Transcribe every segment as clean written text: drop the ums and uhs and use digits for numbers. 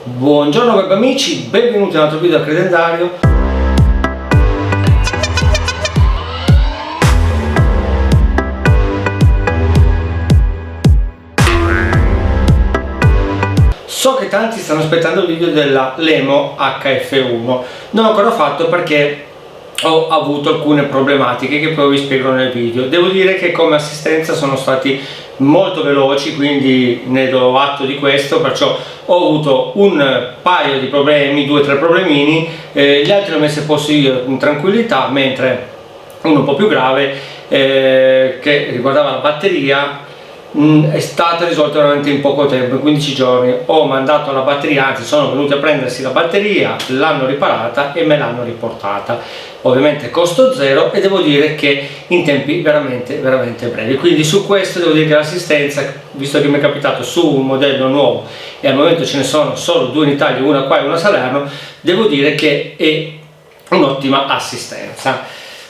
Buongiorno web amici, benvenuti a un altro video da Credendario. So che tanti stanno aspettando il video della Lemo HF1, non l'ho ancora fatto perché ho avuto alcune problematiche che poi vi spiegherò nel video. Devo dire che come assistenza sono stati molto veloci, quindi ne do atto di questo, perciò ho avuto un paio di problemi, 2 o 3 problemini, gli altri li ho messi a posto io in tranquillità, mentre uno un po' più grave che riguardava la batteria è stato risolto veramente in poco tempo, in 15 giorni ho mandato la batteria, anzi sono venuti a prendersi la batteria, l'hanno riparata e me l'hanno riportata, ovviamente costo zero, e devo dire che in tempi veramente brevi. Quindi su questo devo dire che l'assistenza, visto che mi è capitato su un modello nuovo e al momento ce ne sono solo 2 in Italia, una qua e una a Salerno, devo dire che è un'ottima assistenza.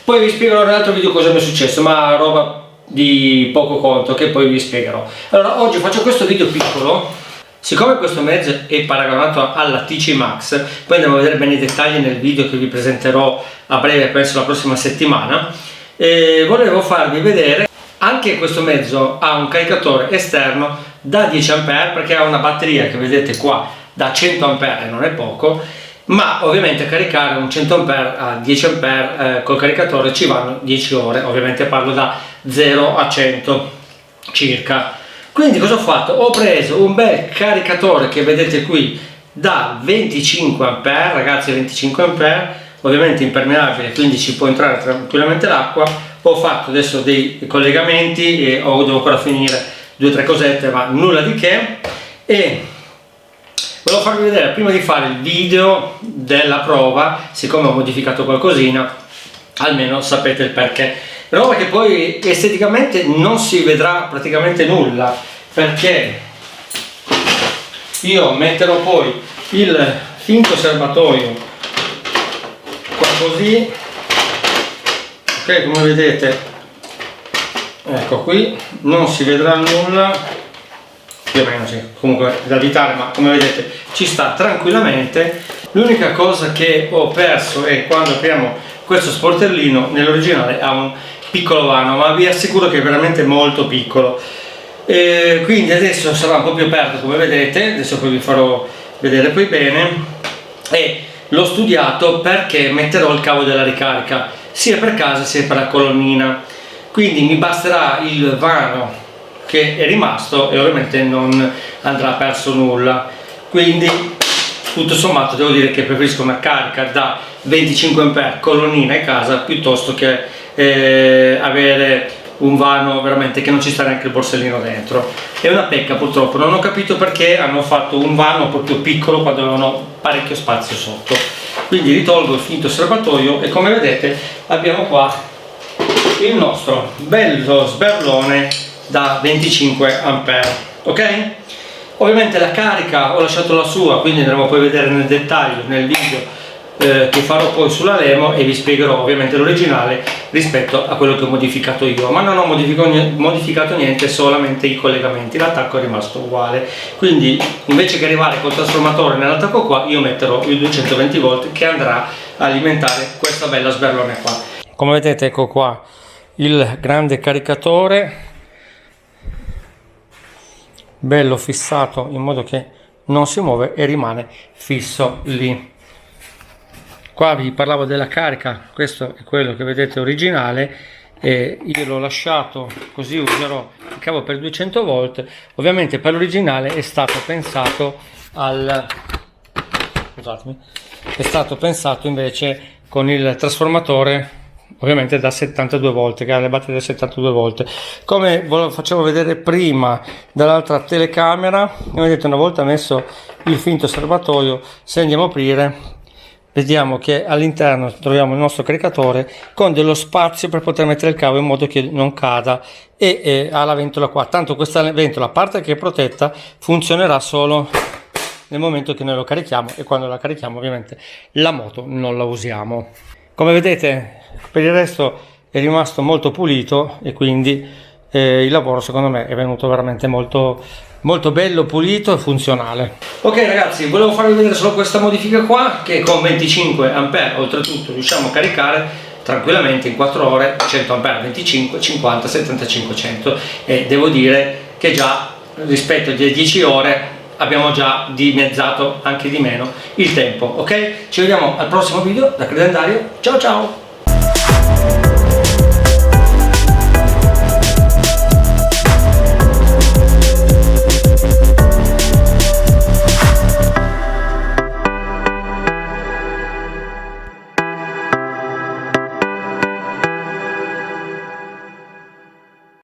Poi vi spiegherò nell'altro video cosa mi è successo, ma roba di poco conto che poi vi spiegherò. Allora, oggi faccio questo video piccolo, siccome questo mezzo è paragonato alla TC Max, poi andremo a vedere bene i dettagli nel video che vi presenterò a breve, penso la prossima settimana, e volevo farvi vedere anche questo mezzo ha un caricatore esterno da 10 A perché ha una batteria che vedete qua da 100 A, non è poco, ma ovviamente caricare un 100 A a 10 A col caricatore ci vanno 10 ore, ovviamente parlo da 0 a 100 circa. Quindi cosa ho fatto? Ho preso un bel caricatore che vedete qui da 25 A, ragazzi, 25 A, ovviamente impermeabile, quindi ci può entrare tranquillamente l'acqua. Ho fatto adesso dei collegamenti e devo ancora finire 2 o 3 cosette, ma nulla di che, e volevo farvi vedere prima di fare il video della prova, siccome ho modificato qualcosina, almeno sapete il perché. Roba che poi esteticamente non si vedrà praticamente nulla, perché io metterò poi il finto serbatoio qua così, ok, come vedete, ecco qui, non si vedrà nulla, più o meno sì, comunque da evitare, ma come vedete ci sta tranquillamente. L'unica cosa che ho perso è quando apriamo questo sportellino, nell'originale ha un piccolo vano, ma vi assicuro che è veramente molto piccolo, quindi adesso sarà un po' più aperto, come vedete, adesso poi vi farò vedere poi bene, e l'ho studiato perché metterò il cavo della ricarica sia per casa sia per la colonnina, quindi mi basterà il vano che è rimasto e ovviamente non andrà perso nulla. Quindi tutto sommato devo dire che preferisco una carica da 25 A colonnina e casa piuttosto che avere un vano veramente che non ci sta neanche il borsellino dentro. È una pecca, purtroppo non ho capito perché hanno fatto un vano proprio piccolo quando avevano parecchio spazio sotto. Quindi ritolgo il finto serbatoio e come vedete abbiamo qua il nostro bello sberlone da 25 A, ok? Ovviamente la carica ho lasciato la sua, quindi andremo poi a vedere nel dettaglio nel video che farò poi sulla Lemo, e vi spiegherò ovviamente l'originale rispetto a quello che ho modificato io, ma non ho modificato niente, solamente i collegamenti, l'attacco è rimasto uguale. Quindi invece che arrivare col trasformatore nell'attacco qua, io metterò il 220 volt che andrà a alimentare questa bella sberlone qua. Come vedete, ecco qua il grande caricatore, bello fissato in modo che non si muove e rimane fisso lì. Qua vi parlavo della carica, questo è quello che vedete originale, e io l'ho lasciato così, userò il cavo per 200 volt. Ovviamente per l'originale è stato pensato è stato pensato invece con il trasformatore ovviamente da 72 volt, che ha le batterie da 72 volt, come ve lo facevo vedere prima dall'altra telecamera. Come vedete, una volta messo il finto serbatoio, se andiamo a aprire vediamo che all'interno troviamo il nostro caricatore con dello spazio per poter mettere il cavo in modo che non cada, e ha la ventola qua, tanto questa ventola, a parte che è protetta, funzionerà solo nel momento che noi lo carichiamo, e quando la carichiamo ovviamente la moto non la usiamo. Come vedete per il resto è rimasto molto pulito, e quindi il lavoro secondo me è venuto veramente molto bello, pulito e funzionale. Ok ragazzi, volevo farvi vedere solo questa modifica qua, che con 25 A oltretutto riusciamo a caricare tranquillamente in 4 ore 100 A, 25, 50, 75, 100, e devo dire che già rispetto alle 10 ore abbiamo già dimezzato, anche di meno, il tempo. Ok, ci vediamo al prossimo video da Credendario. Ciao ciao.